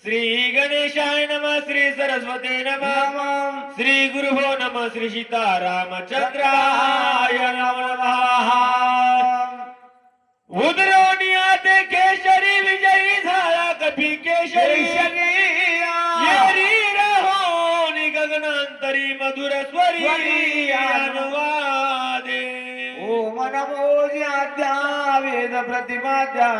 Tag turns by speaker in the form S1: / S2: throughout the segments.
S1: श्री गणेशाय नमः श्री सरस्वती नमः श्री गुरुभो नमः श्री सीतारामचंद्राय नमः। उदरोनियाते केशरी विजयी झाला कपी केशरी येरी रहोनी गगनांतरी मधुर स्वरी अनुवादे।
S2: ओम नमो ज्ञात्या वेद प्रतिपाद्या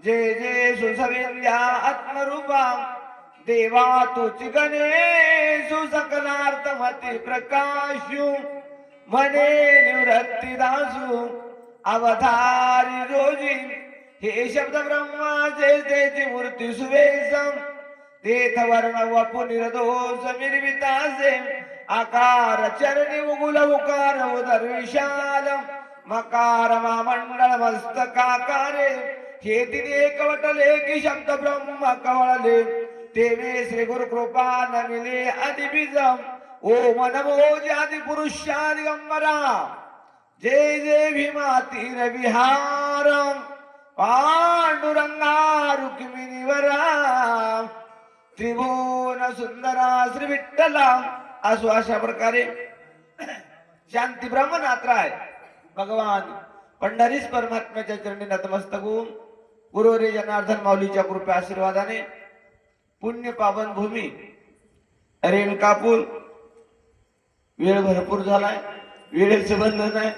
S2: जय जय सुसविद्या आत्मरूपा देवा तुझी गणेशु सकलार्थमती प्रकाशु मने निवृत्ती दासु अवतारी रोजी हे शब्द ब्रह्मा जय जयची मूर्ती सुवेशम तेथ वर्ण वपु निर्दोष निर्मितासे आकार चरणी उगुल उकार उदर विशाल मकार मंडळ मस्तकाकारे हे तिने एकवटले की शब्द ब्रह्म कवळले तेवे श्री गुरु कृपा नमिले आदिबीजम ओम नमो आदि पुरुषादिगंबरा जय जय भीमातीर विहारम पांडुरंगा रुक्मिणीवरा त्रिभुवन सुंदरा श्री विठ्ठला असो अशा प्रकारे शांती ब्रह्मनाथराय भगवान पंढरीस परमात्म्याच्या चरणी नतमस्तक होऊन गुरुवर्य जनार्दन माऊलीच्या कृपा आशीर्वादाने पुण्य पावन भूमी रेणकापूर वेळ भरपूर झालाय वेळेचं बंधन आहे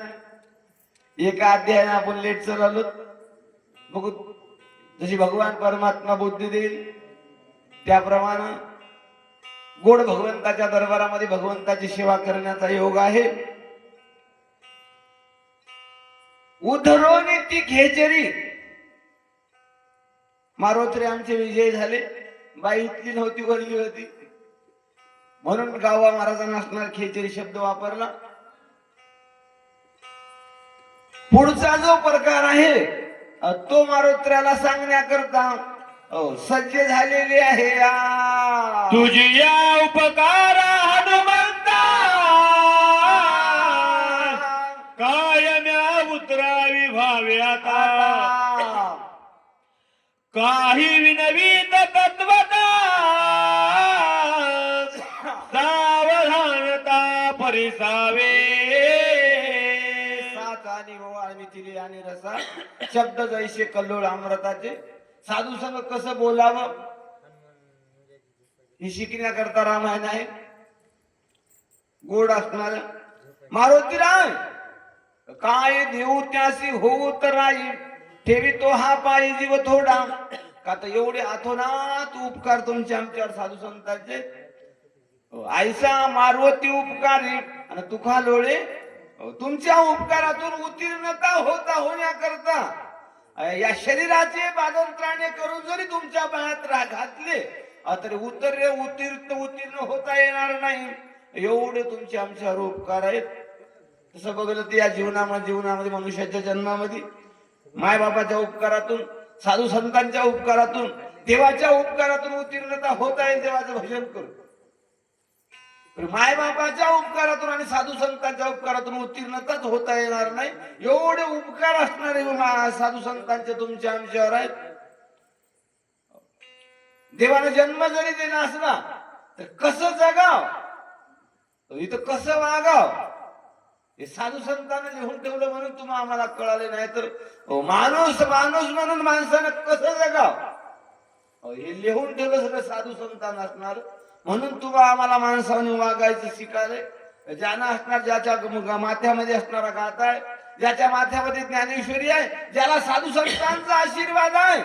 S2: एका अध्यायाने आपण लेट चाललो बघू जशी भगवान परमात्मा बुद्धी देईल त्याप्रमाणे गोड भगवंताच्या दरबारामध्ये भगवंताची सेवा करण्याचा योग आहे। उधरोनी ती खेचरी मारोत्रे आमचे विजय झाले बाई इथली नव्हती वरली होती म्हणून गावा महाराजांना असणार खेचरी शब्द वापरला। पुढचा जो प्रकार आहे तो मारोत्र्याला सांगण्याकरता सज्ज झालेले आहे
S1: तुझी या उपकार हनुमंता कायम्या उतरावी भावे आता काही विनवीत तत्वता सावधानता परिसावे
S2: सातानी आणि तिले आणि रसा शब्द जैसे कल्लोळ अमृताचे साधू संग कसं बोलावं ही शिकण्याकरता रामायण आहे। गोड असणार मारुतीराय काय देऊ त्यासी होऊ तर राई ठेवी तो हा पायी जीव थोडा का तर एवढे अथोनात उपकार तुमचे आमच्यावर साधू संतांचे आयसा मारुती उपकारी आणि तुका लोळे तुमच्या उपकारातून उत्तीर्णता होण्याकरता या शरीराचे बादंत्राणे करून जरी तुमच्या पायात घातले तरी उत्तीर्ण होता येणार नाही एवढे तुमचे आमच्यावर उपकार आहेत। तसं बघलं तर या जीवनामध्ये मनुष्याच्या जन्मामध्ये मायबापाच्या उपकारातून साधू संतांच्या उपकारातून देवाच्या उपकारातून उत्तीर्णता होता येईल देवाचं भजन करून मायबापाच्या उपकारातून आणि साधू संतांच्या उपकारातून उत्तीर्णताच होता येणार नाही एवढे उपकार असणारे साधू संतांचे तुमच्या आमच्यावर आहेत। देवाने जन्म जरी देणं असला तर कसं जगाव इथं कसं वागाव हे साधू संतांना लिहून ठेवलं म्हणून तुम्हाला आम्हाला कळाले नाही तर माणूस म्हणून माणसानं कसं जगाव हे लिहून ठेवलं सगळं साधू संतांना असणार म्हणून तुम्हाला आम्हाला माणसाने वागायचं शिकायलंय ज्यानं असणार ज्याच्या माथ्यामध्ये असणारा गाथा आहे ज्याच्या माथ्यामध्ये ज्ञानेश्वरी आहे ज्याला साधू संतांचा आशीर्वाद आहे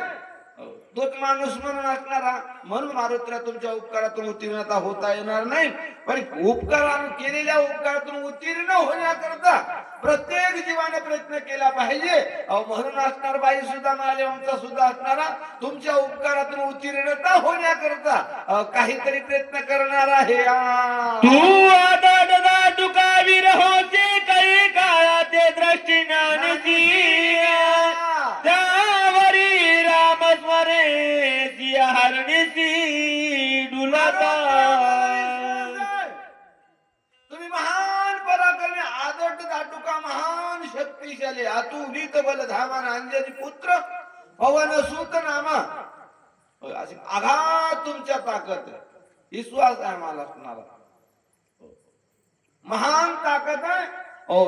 S2: तोच माणूस म्हणून असणारा म्हणून मारुतीला तुमच्या उपकारातून उत्तीर्णता होता येणार नाही पण केलेल्या उपकारातून उत्तीर्ण होण्याकरता प्रत्येक जीवाने प्रयत्न केला पाहिजे म्हणून असणार बाई सुद्धा आमचा सुद्धा असणारा तुमच्या उपकारातून उत्तीर्णता होण्याकरता काहीतरी प्रयत्न करणार आहे।
S1: तू आता तुकावीर होते काही काळाते दृष्टी ज्ञानची त्यावरी रामस्मरे हरणीची डुलाता
S2: तुम्ही महान पराक्रमी आदट दाटुका महान शक्तिशाली अतुलित बल धामान अंजनी पुत्र पवन सूत नामा अशी आघात तुमच्या ताकद आहे. विश्वास आहे मला असणारा, महान ताकद आहे.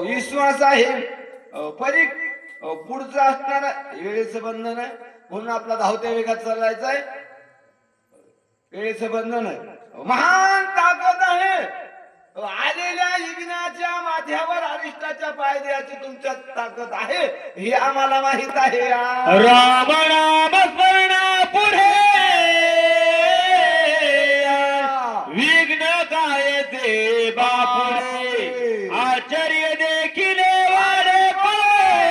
S2: विश्वास आहे. पुढचं असणारा वेळेचं बंधन आहे, म्हणून आपला धावत्या वेगात चालायचा आहे. वेळेचं बंधन आहे, महान ताकद आहे. आलेल्या यज्ञाच्या माथ्यावर अरिष्टाच्या पाय द्यायची तुमच्यात ताकद आहे, हे आम्हाला माहित आहे.
S1: राम नाम स्मरण पुढे विघ्न काय ते बापुरे, आचार्य देखील वाडे पुढे,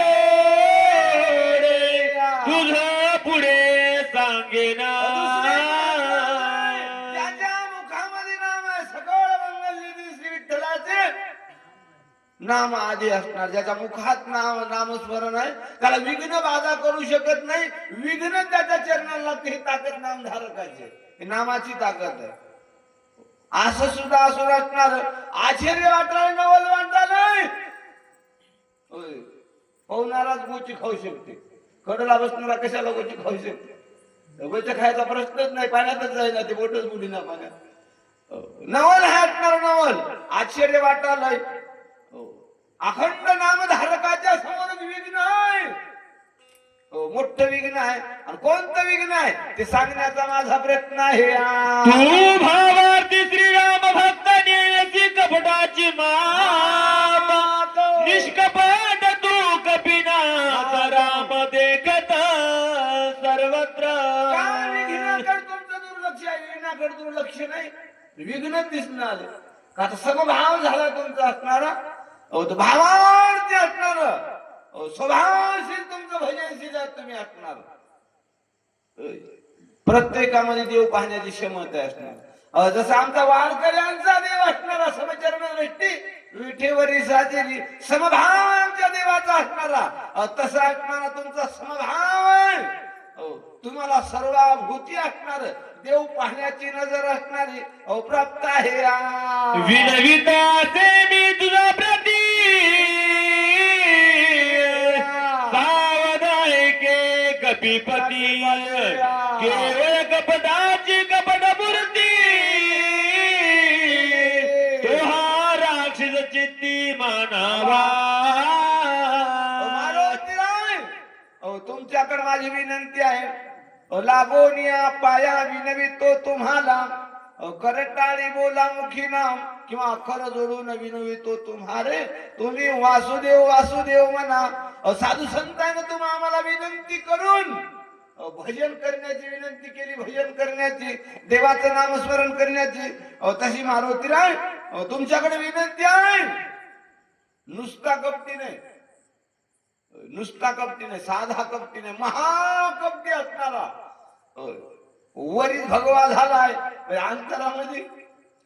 S1: तुझ पुढे सांगेना.
S2: त्याच्या मुखामध्ये नाम आहे, सकळ मंगल निधी श्री विठ्ठलाचे नाम आधी असणार. ज्याच्या मुखात नामस्मरण आहे त्याला विघ्न बाधा करू शकत नाही. विघ्न त्याच्या चरणाला लागते. ही ताकद नामधारकाची, ही नामाची ताकद आहे. असं सुद्धा असं असणार. आश्चर्य वाटायला नवल वाटता नाही. पवनाराच गोची खाऊ शकते, कडला बसणारा कशाला गोची खाऊ शकते? गोच्या खायचा प्रश्नच नाही, पाण्यातच जाईना ते, बोटच बुडी ना पाण्यात. नवल हाटणार नवल, आश्चर्य वाटायला. अखंड नामधारकाच्या समोर विघ्न आहे, मोठं विघ्न आहे. आणि कोणतं विघ्न आहे ते सांगण्याचा माझा प्रयत्न आहे.
S1: तू भावार्थी श्रीराम भक्त नेण्याची कपटाची मात, निष्कपट तू कपिनाथ राम देखत सर्वत्र.
S2: काय विघ्नाकडे तुमचं दुर्लक्ष आहे? विघ्नाकडे दुर्लक्ष नाही, विघ्न दिसणार का? आता समभाव झाला तुमचा असणारा, भावार्थी असणार, स्वभावशील तुमचं भजनशील तुम्ही असणार. प्रत्येकामध्ये देव पाहण्याची क्षमता असणार. जसं आमचा वारकऱ्यांचा देव असणारा समचरण दृष्टी विठेवरी साजेली समभाव आमच्या देवाचा असणारा, तसा असणारा तुमचा समभाव आहे. तुम्हाला सर्वाभूती असणार, देव पाहण्याची नजर असणारी प्राप्त आहे.
S1: विनविता मी तुझा प्रती सावधायके कपिपती, केवळ कपटाची कपट मूर्ती, तो हा राक्षस चित्ती मानावा.
S2: तुमच्याकडे माझी विनंती आहे, लागोनिया पाया विनवितो तुम्हाला, करटाळी बोला मुखी नाम किंवा अखर जोडून विनवितो तुम्हारे. तुम्ही वासुदेव वासुदेव म्हणा. साधू संतांना तुम्ही आम्हाला विनंती करून भजन करण्याची विनंती केली, भजन करण्याची, देवाचं नामस्मरण करण्याची. तशी मारुतीराय तुमच्याकडे विनंती आहे. नुसता कपटी नाही, नुसता कपटी नाही, साधा कपटी नाही, महाकपटी असणारा. वरील भगवा झालाय अंतरामध्ये,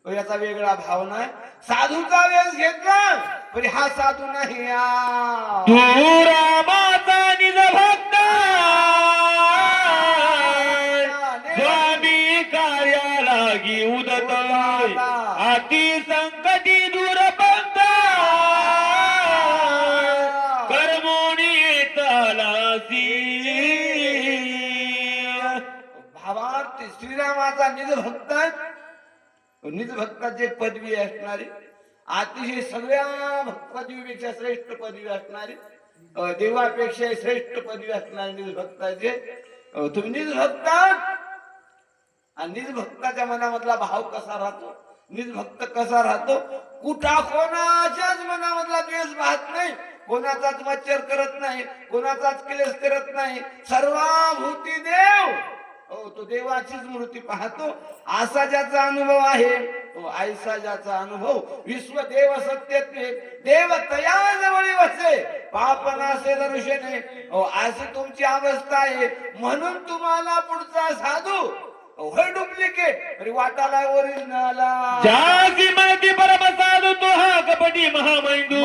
S2: याचा वेगळा भाव नाही. साधूचा वेश घेतला तरी हा साधू नाही.
S1: तू रामाचा निज भक्त स्वामी कार्यालागी उदत, अति संकटी दूर पंथ कर्मोणी तलासी.
S2: भावार्थ श्रीरामाचा निज भक्त आहे. निज भक्ताची एक पदवी असणारी, अतिशय सगळ्या पदवीपेक्षा श्रेष्ठ पदवी असणारी, देवापेक्षा श्रेष्ठ पदवी असणारी निज भक्ताचे. तुम्ही निज भक्त आहात. आणि निज भक्ताच्या मनामधला भाव कसा राहतो, निज भक्त कसा राहतो? कुठा कोणाच्याच मनामधला द्वेष पाहत नाही, कोणाचाच मच्छर करत नाही, कोणाचाच क्लेश करत नाही. सर्वाभूती देव, तो देवाचीच मूर्ती पाहतो. असा ज्याचा अनुभव आहे, तो ऐसा ज्याचा अनुभव. विश्व देव सत्यत्वे देव तया जवळी वसे, पापनासे दर्शने. अशी तुमची अवस्था आहे. म्हणून तुम्हाला पुढचा साधू होय डुप्लिकेट तरी वाटाला ओरिजिनल.
S1: जागी माहिती परम साधू तो हा कपटी महामैंदू,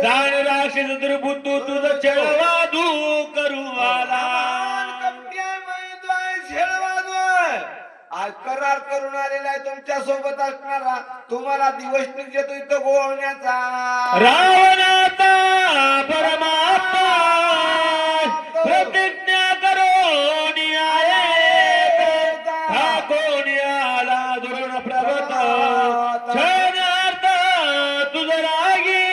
S1: जाण राक्षस दुर्बुद्धू तुझ छळवादू करू आला. आज करार करून आलेला आहे तुमच्या सोबत असणारा, तुम्हाला दिवस निघतो इथं गोवण्याचा. रावणाचा परमात्मा प्रतिज्ञा करून आहे, धरून आला धरून प्रभत क्षणार्थ तुझ रागी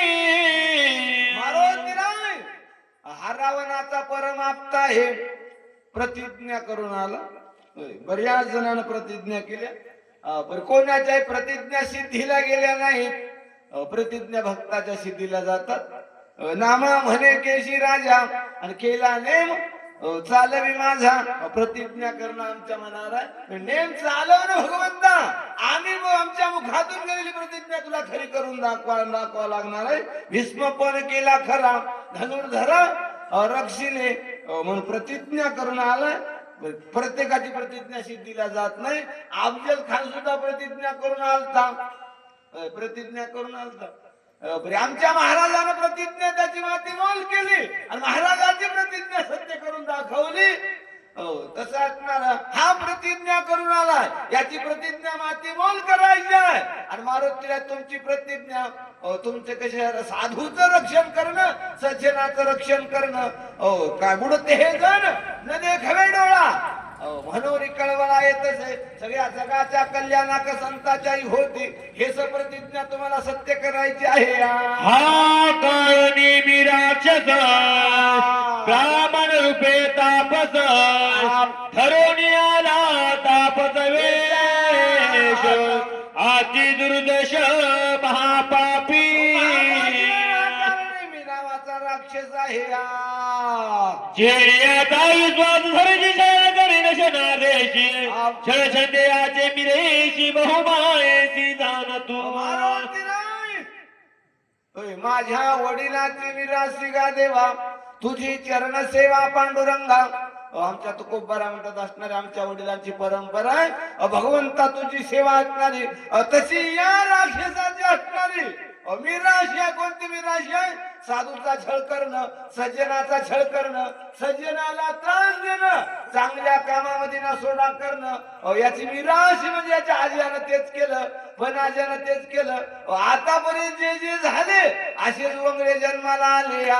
S2: मारुती राय हा रावणाचा परमाप्ता आहे प्रतिज्ञा करून आला होय, बऱ्याच जणांना प्रतिज्ञा केल्या पण कोणाच्याही प्रतिज्ञा सिद्धीला गेल्या नाहीत प्रतिज्ञा भक्ताच्या सिद्धीला जातात नामा म्हणे केशी राजा आणि केला नेम चालवी माझा प्रतिज्ञा करणं आमच्या मनावर आहे नेम चालवणं भगवंता आम्ही आमच्या मुखातून गेलेली प्रतिज्ञा तुला खरी करून दाखवा लागणार आहे भीष्मपण केला खरा धनुर्धरा रक्षिले म्हणून प्रतिज्ञा करून आलाय प्रत्येकाची प्रतिज्ञा सिद्धीला जात नाही अफजल खान सुद्धा प्रतिज्ञा करून आलता आमच्या महाराजानं प्रतिज्ञा त्याची माती मोल केली आणि महाराजाची प्रतिज्ञा सत्य करून दाखवली तसं असणार हा प्रतिज्ञा करून आलाय याची प्रतिज्ञा माती मोल करायची आहे आणि मारुतीला तुमची प्रतिज्ञा तुमचे कसे साधूचं रक्षण करणं सज्जनाचं रक्षण करणं काय बुडते हे जण न देखावे डोळा म्हणून कळवळा येतच आहे सगळ्या जगाच्या कल्याणाक संताच्याही होती हे प्रतिज्ञा तुम्हाला सत्य करायची आहे
S1: हा काळ नेमी राक्षस ब्राह्मण रूपे तापस ठरवून आला तापस वेश अति दुर्दश महापापी
S2: मी नावाचा राक्षस आहे
S1: चेड्याचा विश्वास धरजी नशनादेशी छळछंदेयाचे मिरेशी बहुमायेसी जाण तू
S2: माझ्या वडिलांची विरासी गा देवा तुझी चरण सेवा पांडुरंगा आमच्या तुकोबारा म्हणतात असणारी आमच्या वडिलांची परंपरा आहे भगवंता तुझी सेवा असणारी तशी या राक्षसाची असणारी मिराशी आहे कोणती मिराशी आहे साधूचा छळ करणं सज्जनाचा छळ करणं सज्जनाला त्रास देणं चांगल्या कामामध्ये ना सोडा करणं याची मिराशी म्हणजे याच्या आजीनं तेच केलं पण आजीनं तेच केलं आतापर्यंत जे जे झाले असेच वंगळे जन्माला आले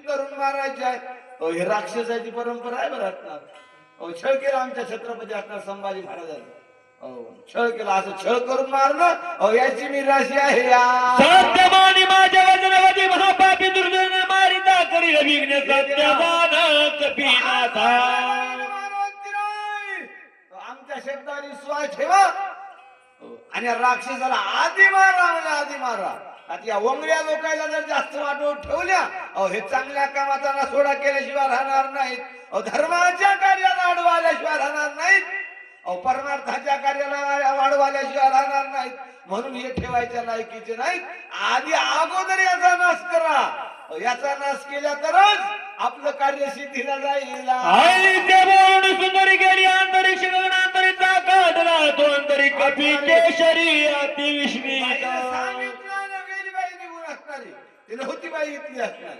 S2: करून मारायचे हे राक्षसाची परंपरा आहे बरं असणार छळ केला आमच्या छत्रपती असणार संभाजी महाराजांनी छळ केला असं छळ करून मारणं याची मी राशी आहे
S1: सत्यमानी माझ्या वचनवती महापापी दुर्जन मारिता करी विघ्न सत्यवान कपिनाथा
S2: आमच्या शब्दावर विश्वास ठेवा आणि राक्षसाला आधी मारा म्हणजे आधी मारा आता या वंगड्या लोकांना जर जास्त वाटवून ठेवल्या हे चांगल्या कामाचा ना सोडा केल्याशिवाय राहणार नाहीत धर्माच्या कार्याला आडवा आल्याशिवाय राहणार नाहीत परमार्थाच्या कार्याला वाढवा आल्याशिवाय राहणार नाहीत म्हणून हे ठेवायच्या लायकीचे नाहीत आधी अगोदर याचा नाश करा याचा नाश केला तरच आपलं कार्य सिद्धीला जाईल
S1: सुंदरी गेली अंतरिक्ष गगनांतरीचा काढला तो अंतरिक कपी केशरी अति विस्मित
S2: तिने होती बाई इथली असणार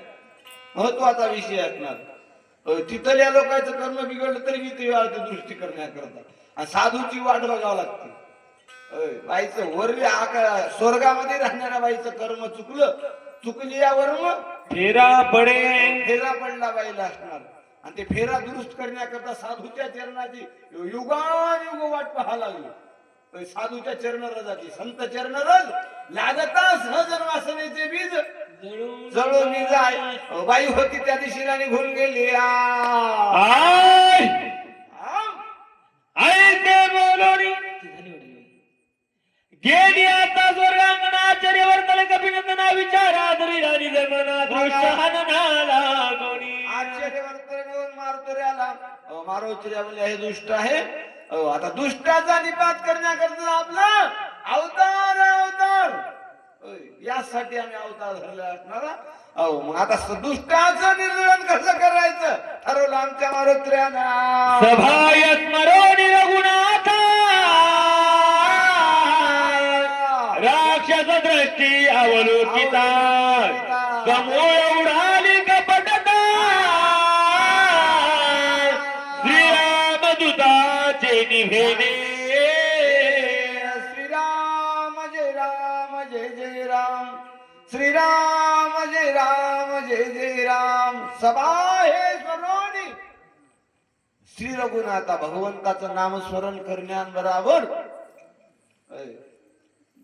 S2: महत्वाचा विषय असणार तिथल्या लोकांचं कर्म बिघडलं तरी मी ते दृष्टी करण्याकरता आणि साधूची वाट बघावं लागते बाईचं वर स्वर्गामध्ये राहणाऱ्या बाईचं कर्म चुकली या वर्म
S1: फेरा
S2: पडला बाईला असणार आणि ते फेरा दुरुस्त करण्याकरता साधूच्या चरणाची युगानुयुग वाट पाहा लागली साधूच्या चरण रजाची संत चरण रज लागता सहजन वासनेचे बीज जळून मी जाय बाई होती त्या दिशेला निघून गेली
S1: गेली आता स्वर्गांगणाचार्य वर्तन कपिनंदना विचारा तरी राणी जन्मना दृष्ट हननाला कोणी
S2: आचार्य वर्तन मारुतऱ्याला मारुतऱ्या म्हणजे हे दुष्ट आहे आता दुष्टाचा निपात करण्याकरता आपला अवतार यासाठी आम्ही अवतार धरला असणार मग आता दुष्टाचं निर्मूलन कसं करायचं ठरवलं आमच्या मारुत्र्यानं
S1: सभाय स्मरोणी रघुनाथ राक्षस दृष्टी अवलोकिता समूळ उडाली कपटता श्रीरामदूताचे निभेने
S2: श्रीराम जय राम जय जय राम श्रीराम जय जय राम सभा हे सर्वांनी श्री रघुनाथा भगवंताचं नामस्मरण करण्याबरोबर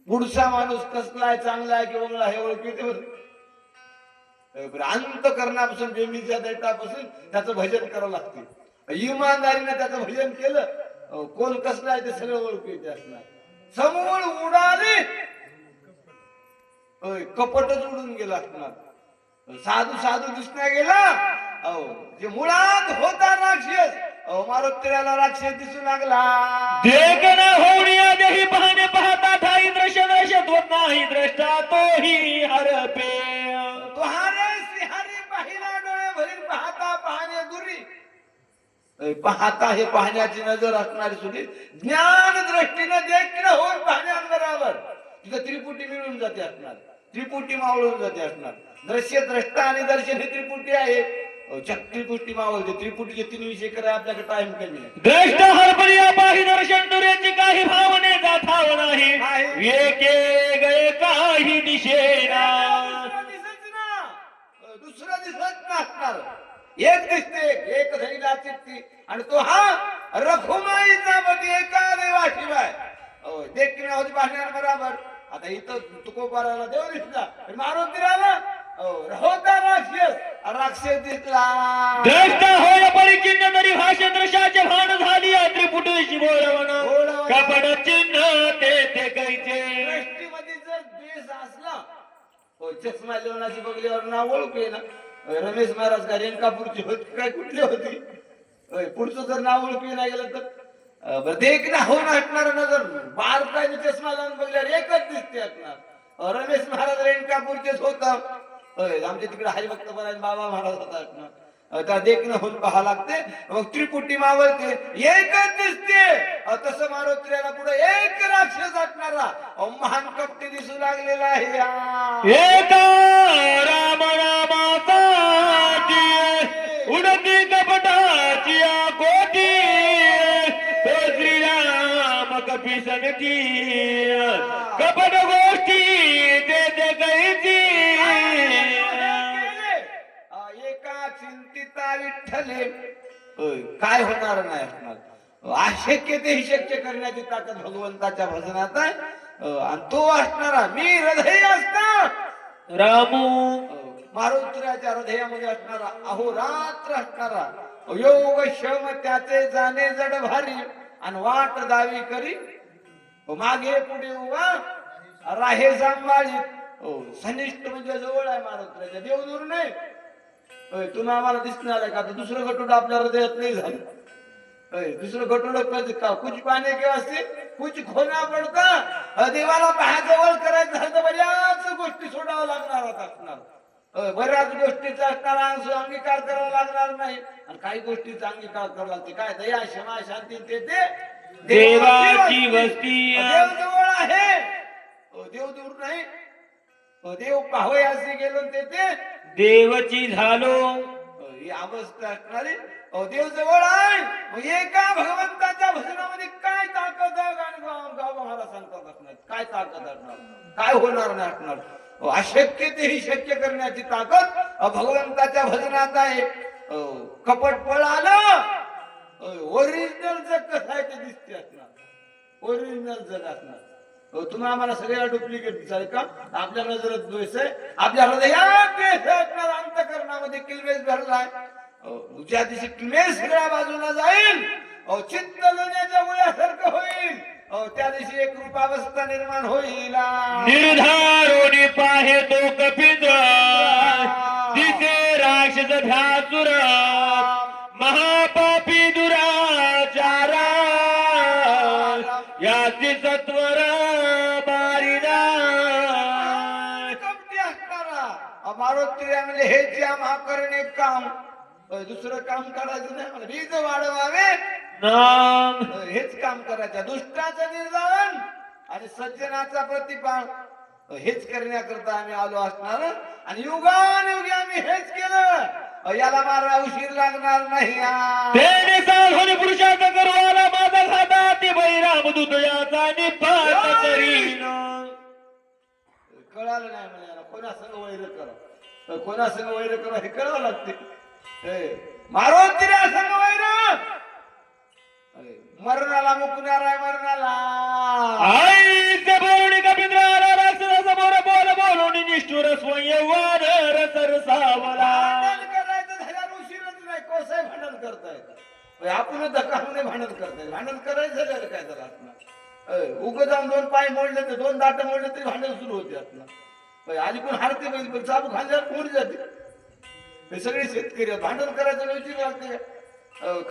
S2: पुढचा माणूस कसला आहे, चांगला आहे की वंगळा हे ओळखीते अंतकरणापासून बेंबीच्या दैटापासून त्याचं भजन करावं लागते. इमानदारीने त्याचं भजन केलं कोण कसला आहे ते सगळं ओळखू येते असणार. समोर उडाले कपटच उडून गेला असणार. साधू साधू दिसण्या गेला जे मुळात होता राक्षस मारुतीला राक्षस दिसू लागला.
S1: देखना होण्या देही पाहणे पाहता ठाई दृश्य दर्शत होत नाही द्रष्टा तोही हरपे.
S2: तो हारे श्रीहरी पाहिला डोळे भरील पाहता पाहणे दुरी. पाहता हे पाहण्याची नजर असणारी सुद्धा ज्ञान दृष्टीने देखील होऊन पाहण्याबरोबर तिथं त्रिपुटी मिळून जाते असणार. त्रिपुटी मावळून जाते असणार. दृश्य द्रष्टा आणि दर्शन हे त्रिपुटी आहे. त्रिपुटी मावळते. त्रिपुटीचे 3 विषय करा आपल्याकडे टाइम कमी आहे.
S1: द्रष्ट हरपरिया पाही दर्शन दुरेची काही भावनेचा ठाव नाही. एके गए काही दिशेना
S2: दुसरा दिसत नसणार. एक दिसते एक धरीला चित्ती आणि तो हा रखुमाईचा पती एका देवाशिवाय देखील होती पाहण्याबरोबर. आता इथं तुकोबाराला देव दिसला मारुतीला होता राक्षस दिसला.
S1: द्रष्ट होय परिचिन्न तरी भाषण दृश्याचे भान झाली त्रिपुटीची बोलवण कपड चिन्ह ते कैचे.
S2: दृष्टीमध्ये जर द्वेष असला चष्मा लिवणाची बघल्यावर नाव ओळखू ना. रमेश महाराज का रेणकापूरची होती काय कुठली होती पुढचं जर नाव ओळखू नाही गेलं तर देख ना होऊन हटणार नजर बारकाईने चष्मा लावून बघल्यावर एकच दिसते असणार. रमेश महाराज रेणकापूरचेच होता. आमच्या तिकडे हरिभक्त बाबा महाराज होता. त्या देखणं होऊन पाहा लागते. मग त्रिपुटी मावळते एकच दिसते. तसं मारुतीला पुढे एक राक्षस असणारा महान कपटी दिसू लागलेला आहे.
S1: एका राम नामाचा उडती कपटाची कोटी तो श्रीराम कपी सनकी कपट गोष्टी ते कैची. एका चिंतिता विठ्ठले काय होणार नाही असणार. अशक्य ते ही शक्य करण्याची ताकद भगवंताच्या भजनात आहे. आणि तो असणारा मी हृदय असणार
S2: रामू मारुतीच्या हृदयामध्ये असणारा अहोरात्र असणारा योग शम त्याचे जाणे जड भारी आणि वाट दावी करी मागे पुढे उभा राहे सांभाळी. सनिष्ठ म्हणजे जवळ आहे मारुतीच्या देव दूर नाही. तुम्ही आम्हाला दिसणार आहे का दुसरं गटुड आपल्या हृदयात नाही झालं. दुसरं गटुड कुछ पाने के वास्ते कुछ खोना पडता. देवाला जवळ करायचं झालं तर बऱ्याच गोष्टी सोडावं लागणार असणार. बऱ्याच गोष्टीचा असणारा अंगीकार करावा लागणार नाही आणि काही गोष्टीचा अंगीकार करावा लागते. काय दया क्षमा शांती ते
S1: देवाची वस्ती.
S2: देव जवळ आहे देव दूर नाही. देव पाहोय असे गेलो ते
S1: देवची झालो
S2: ही अवस्था असणारी देव जवळ आहे. मग एका भगवंताच्या भजनामध्ये काय ताकद आहे गाव मला सांगतात असणार. काय ताकद असणार काय होणार नाही असणार. अशक्य ते ही शक्य करण्याची ताकद भगवंताच्या भजनात आहे. कपट पळ आलं ओरिजिनल जग कसं आहे ते दिसते असणार. ओरिजिनल जग असणार. तुम्ही आम्हाला सगळ्या डुप्लिकेट दिसाल का आपल्या नजरेत द्वेष आहे. आपल्या हृदयात द्वेष असणार. अंतकरणामध्ये किल्मेस भरलाय. ज्या दिवशी किल्मेस सगळ्या बाजूला जाईल चित्त लोण्याच्या मुळ्यासारखं होईल. त्या दिवशी एक रूपावस्था निर्माण होईल.
S1: निर्धारोनी पाहे तो कपित दिसे राक्षस ध्यासुर महापापी दुराचारा याची सत्वर बारिदा.
S2: कपटी असणारा मारुती हे जे आम्हा करणे काम दुसरं काम करायचं नाही. मला बीज वाढवावे
S1: नाम
S2: हेच काम करायचं. दुष्टाचं निर्धारण आणि सज्जनाचा प्रतिपान हेच करण्याकरता आम्ही आलो असणार. आणि युगानुयुगी आम्ही हेच केलं. याला मारा उशीर लागणार नाही.
S1: तेने साधून पुरुषाचा करवाला माझा खाता ते बैराम दूत याचा निपात करीन. कळालं नाही मला याला. कोणा संग वैर करा, कोणा संग वैर करा हे कळावं लागते. मारुतीला संग वैर, मरणाला मुकणार आहे मरणाला.
S3: आईचे बोलणी कपिंद्राला राक्षसासमोर बोल बोलून निष्ठुर स्वयंवर सरसावला.
S1: भांडण करायचं झाल्यावर उशीरच नाही, कोसाय भांडण करता येतं. आपण धक्काने भांडण करताय, भांडण करायचं झाल्यावर काय झालं असणार. उग जाऊन दोन पाय मोडले तर दोन दाट मोडले तरी भांडण सुरू होते असणार. आधी पण हारते पण चाबू खांद्यावर मोड जाते. हे सगळे शेतकरी भांडण करायचं उशीर लागते.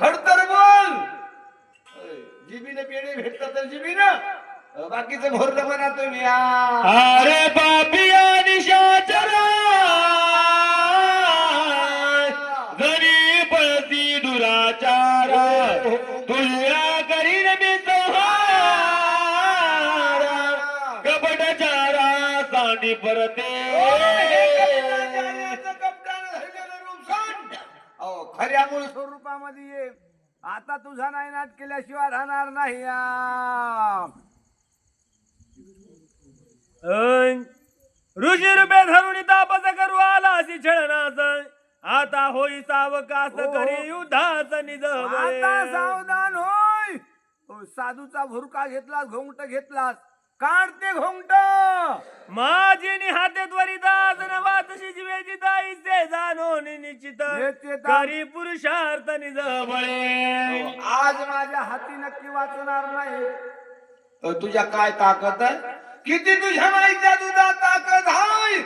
S1: खडतर बोल, जिबीने पेढे भेटतात तर जिबीनं, बाकीचं भोरलं म्हणा तुम्ही.
S3: अरे बापिया निशाचरा जरी पळती दुराचारा तुझ्या करीन मी संहार कपटचारा सांडी परते.
S1: खऱ्या मूळ स्वरूपामध्ये ये. आता तुझा नाही नाट केल्याशिवाय राहणार नाही.
S3: ऋषी रुपये धरून तापस करू आला अशी छळनाच आता होई सावकास करी युद्धाच निज
S1: आता सावधान होय. साधूचा भुरका घेतलास, घोंगट घेतलास, काढते घोंगट.
S3: माझी निहाते त्वरितास नवातशी जीवेची दाईचे जाणून निश्चित करी पुरुषार्थ निज बळे.
S1: आज माझ्या हाती नक्की वाचणार नाही. तुझ्या काय ताकद आहे, किती तुझ्या माईच्या दुधात ताकद आहे,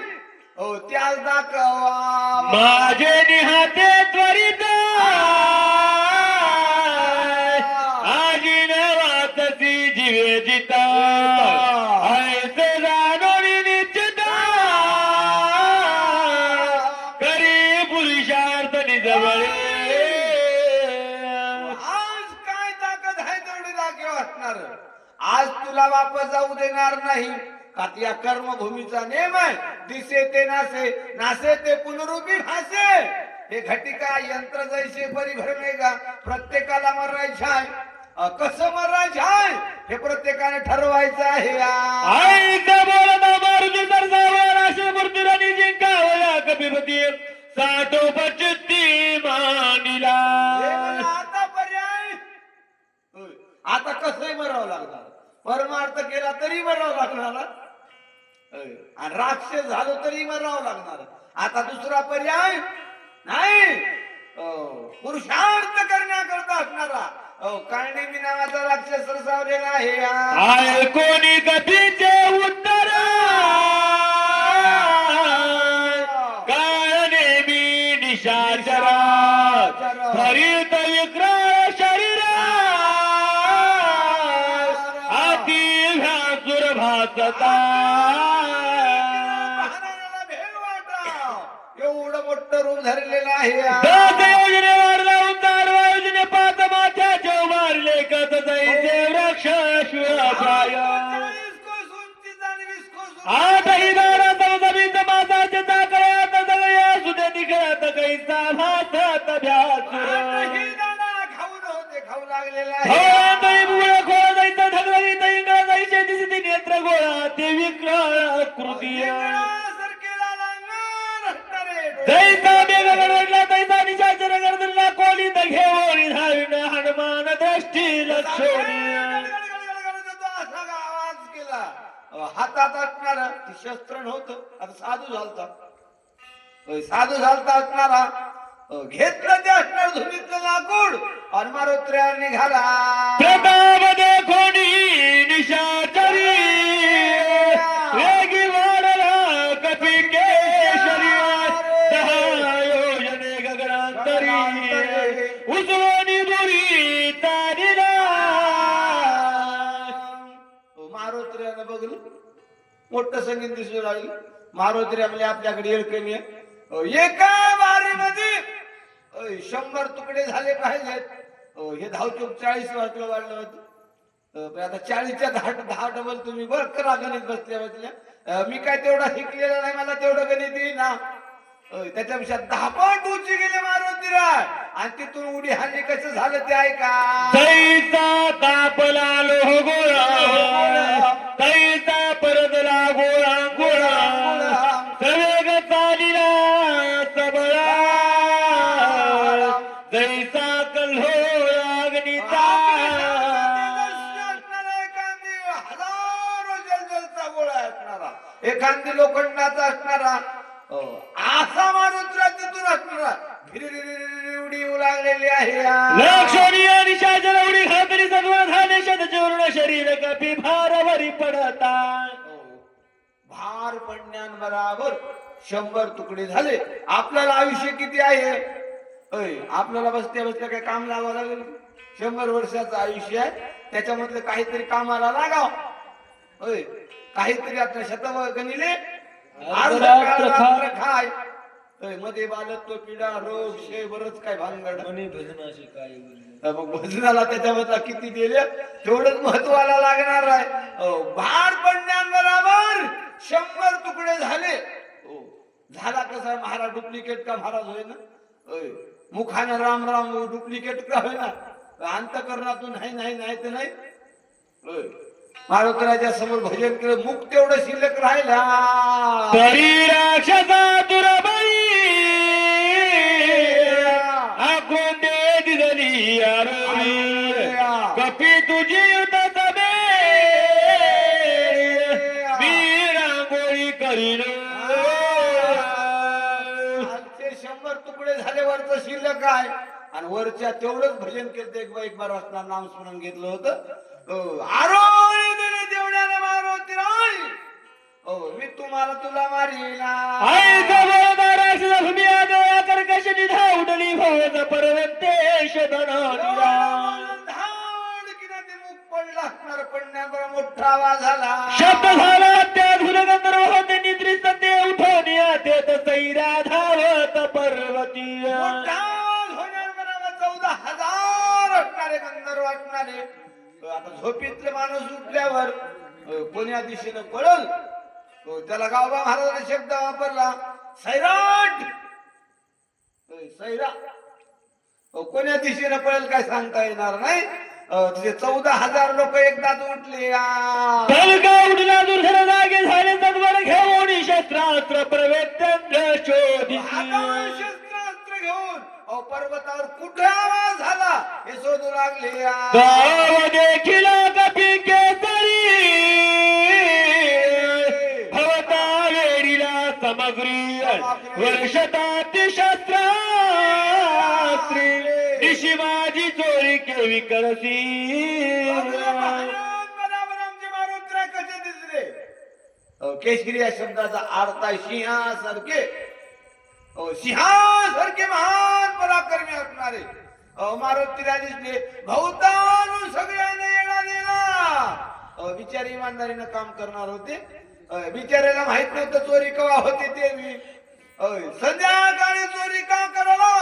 S1: त्याच दाखवा.
S3: माझे निहाते त्वरित आजी नवातशी जीवेची ऐसे जाणून निश्चित करी पुरुषार्थ निज बळे.
S1: आज काय ताकद आहे तेवढी दाखव असणार. आज तुला वापस जाऊ देणार नाही. का या कर्मभूमीचा नेम आहे, दिसे ते नासे, नासे ते पुनरुपी भासे. हे घटिका यंत्र जैसे परिभ्रमेगा, प्रत्येकाला मरायचं आहे. कसं मरायचं आहे हे प्रत्येकाने ठरवायचं आहे.
S3: आईचा बोलता मारुती सरसावर असे मूर्तीराणी जिंकावया कपिपती साठो पचित्ती मांडिला.
S1: आता पर्याय, आता कसंही मरावं लागणार. परमार्थ केला तरी मरावं लागणार, आणि राक्षस झालो तरी मरावं लागणार. आता दुसरा पर्याय नाही. पुरुषार्थ करण्याकरता असणारा काळणी मी नावाचा राक्षस सरसावलेला आहे.
S3: आय कोणी कथीचे उत्तर काळ नेमी निशाचरा हरित विक्राळ शरीरा अति व्यासुर भासता.
S1: एवढं मोठं रूप धरलेलं आहे.
S3: दास योजनेवर लावून दारवा योजने पाच माथ्याचे उभारले कथ जाईचे वृक्ष शिवाय आताही दारा जमीन मासाचे चाकळे आता सगळे सुद्धा निघत कैसा भासत भ्यासुर.
S1: खाऊन होते, खाऊ लागलेला
S3: हो
S1: आहे.
S3: तई मुळे खोळ जायचं ढगळी तई इंगळ जायचे दिसती नेत्र गोळा ते विक्राळ कृती. जैसा मेघ गडगडला तैसा निशाचर गर्दनला कोली तर घेऊन धाविण हनुमान दृष्टी लक्षोनी.
S1: आवाज केला. हातात असणारा शस्त्र नव्हतं, आता साधू झालता. साधू झालता असणारा घेतलं ते असणार धुनीतलं लाकूड आणि मारुत्र्यावर निघाला.
S3: प्रताप देखोनी निशाचरी वेगी वाढला कपी केशरी योजने गगनांतरी उजवणी दुरी तारिला.
S1: मारुत्र्यानं बघलं, मोठं संगीत दिसू लागलं. मारुत्र्या म्हणजे आपल्याकडे येळकणी आहे. एका वारीमध्ये 100 तुकडे झाले पाहिजेत. हे धावचूक 40 वाजलं वाढलं होतं. आता 40च्या 10 डबल तुम्ही बर करा गणित बसल्या बसल्या. मी काय तेवढा शिकलेला नाही, मला तेवढं गणित येईना. त्याच्यापेक्षा 10 पट उंची गेले मारुतीला आणि तिथून उडी हाणली. कसं झालं ते ऐका.
S3: तैसा तापला लोह गोळा तैसा परदला गोळा गोळा जैसा कल्होळाग्नीचा
S2: हजारो जलजलचा गोळा असणारा एखादी लोखंडाचा असणारा असा माणूस तिथून असणारा उडी येऊ लागलेली आहे
S3: लक्षणीय निशा जलवडी खातरी सद्वर झाले शतचूर्ण शरीर कपी भारावरी पडता
S2: भार पडण्याबरोबर 100 तुकडे झाले. आपल्याला आयुष्य किती आहे आपल्याला बसल्या बसल्या काही काम लावावं लागेल. 100 वर्षाचं आयुष्य आहे त्याच्यामधलं काहीतरी कामाला लागाव. काहीतरी आपल्या शतगणिले खाय मध्ये बालत्व पीडा रोग शे बरच काय भानगड
S3: भजनाशी काय
S2: मग भजनाला त्याच्यामधला किती दिले तेवढंच महत्वाला लागणार आहे. भार पडण्याबरोबर 100 तुकडे झाले. झाला कसा महाराज डुप्लिकेट का महाराज होय ना मुखानं राम राम डुप्लिकेट का होय ना अंतकरणातून नाही नाही नाही तर नाही मारुतीराजा समोर भजन केलं मुख तेवढं शिल्लक राहिला
S3: तरी राक्षसा दुराबाई आखून दे दिली कपी तुझी तबे मी रांगोळी करीन
S2: 100 तुकडे झाले वरचं शिल्लक आहे आणि वरच्या तेवढंच भजन केलं एक बार वाचणार नाम स्मरण घेतलं होतं आरोळी दिली देवड्याने मारुती राय मी तुम्हाला तुला मारीला
S3: आई जबरदार राक्षस भूमी आदया कर्कश निधा उडली भवत पर्वतेश धननिरा
S2: पडण्यावर मोठा आवाज झाला
S3: शब्द झाला त्या धुरगंधर्व होते निद्रित ते उठवणे आतेत सैरा धावत पर्वती
S2: 14,000 असणारे गंधर्व असणारे आता झोपेतले माणूस उठल्यावर कोण्या दिशेनं पळल त्याला गावबा महाराजाने शब्द वापरला सैराट सैरा कोण्या दिशेनं पळेल काय सांगता येणार नाही. तुझे 14,000 लोक एकदाच उठले
S3: तलका उठला दुर्धर जागे झाले तद्वर घेऊन शस्त्रास्त्र प्रवेत्य शोधित
S2: शस्त्रास्त्र घेऊन पर्वतावर कुठे आवाज झाला हे शोधू लागले
S3: गाव देखील कपी केसरी भवता वेडीला समग्री वर्षतात शस्त्रास्त्री शिवाजी चोरी केवी करसी
S2: कसे दिसले केशरी या शब्दाचा अर्थ आहे सिंहासारखे सिंहासारखे महान पराक्रमी असणारे मारुती राजेशने भवतानु सगळ्यांना येणा दिला बिचारी इमानदारीनं काम करणार होते बिचाऱ्याला माहित नव्हतं चोरी कवा होते ते मी संध्याकाळी चोरी का करावा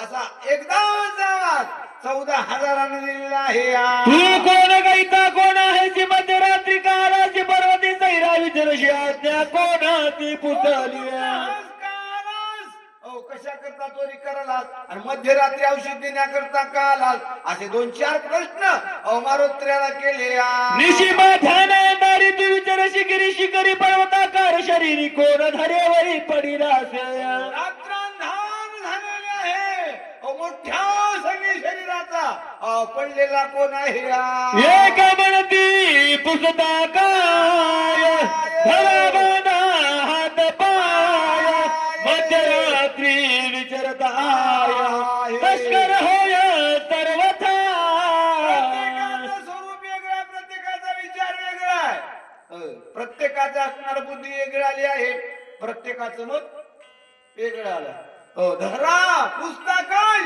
S2: असा एकदाच आवाज 14,000 दिलेला आहे
S3: तू कोण गायता कोण आहे जी मध्यरात्री कालाची पर्वती सैरा विचारशी आज्ञा कोणाची पुतली
S2: कशा करता चोरी करायला आणि मध्यरात्री औषध देण्याकरता का आलास असे 2-4 प्रश्न मारुत्र्याला केले
S3: निशिमा ध्यानांदारी तू विचार शिकरी शिकरी पर्वताकार शरीरी कोण धरेवरी पडिला असे
S2: रात्रांधान झालेले आहे मोठ्या सगळी शरीराचा पडलेला कोण आहे
S3: एक म्हणती पुसता काय धराबाना हात पाय मध्यरात्री विचारत आया तस्कर होय सर्वथा
S2: स्वरूप वेगळा प्रत्येकाचा विचार वेगळा आहे प्रत्येकाचा असणार बुद्धी वेगळी आली आहे प्रत्येकाचं मत वेगळं आलं धरा पुसता काय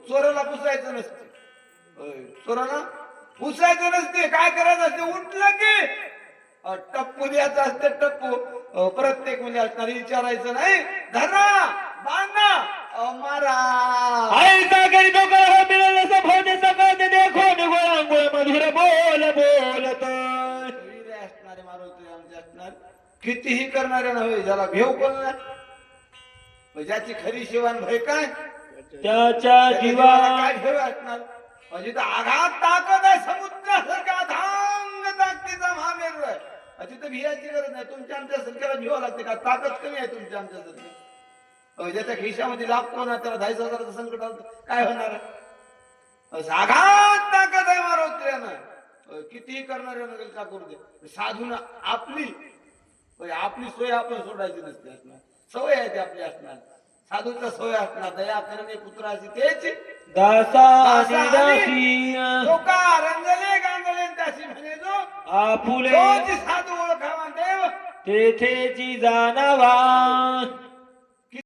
S2: चोराला पुसायचं नसते चोराला पुसायचं नसते काय करायचं असते उठलं की टप्पू द्यायचं असते टप्पू प्रत्येक म्हणजे असणार विचारायचं नाही धरा बांधा मारा
S3: आईचा काही डोकं हो मिळालं सभोने सकाळ देखो गोळांगोळ मधुर बोल बोलत
S2: असणारे मारुती आमचे असणार कितीही करणारे नव्हे ज्याला भेव कोण नाही ज्याची खरी शिवान भय काय
S3: त्याच्या जीवा
S2: काय भेव असणार म्हणजे आघात ताकद आहे समुद्रासारखा अथांग ताकदीचा महामेरू आहे तिथं भियाची गरज नाही तुमच्या आमच्या सरकारला भिवा लागते का ताकद कमी आहे तुमच्या आमच्या सरकार
S1: ज्याच्या खिशामध्ये लाभ कोण आहे त्याला 10,000 संकट आलं तर काय होणार आहे? साघात ताकद आहे मारोत्र्यानं, कितीही करणाऱ्या नगेल का करू दे. साधून आपली सोय आपण सोडायची नसते असणार, सवय आहे ती आपली असणार. साधूचा सोय असणार दया करणे पुत्राची तेच
S3: दासानी दासी
S1: लोका रंगले गांगले त्याशी म्हणे जो
S3: आपुले
S1: तोच साधू ओळखावा देव
S3: तेथेची जाणावा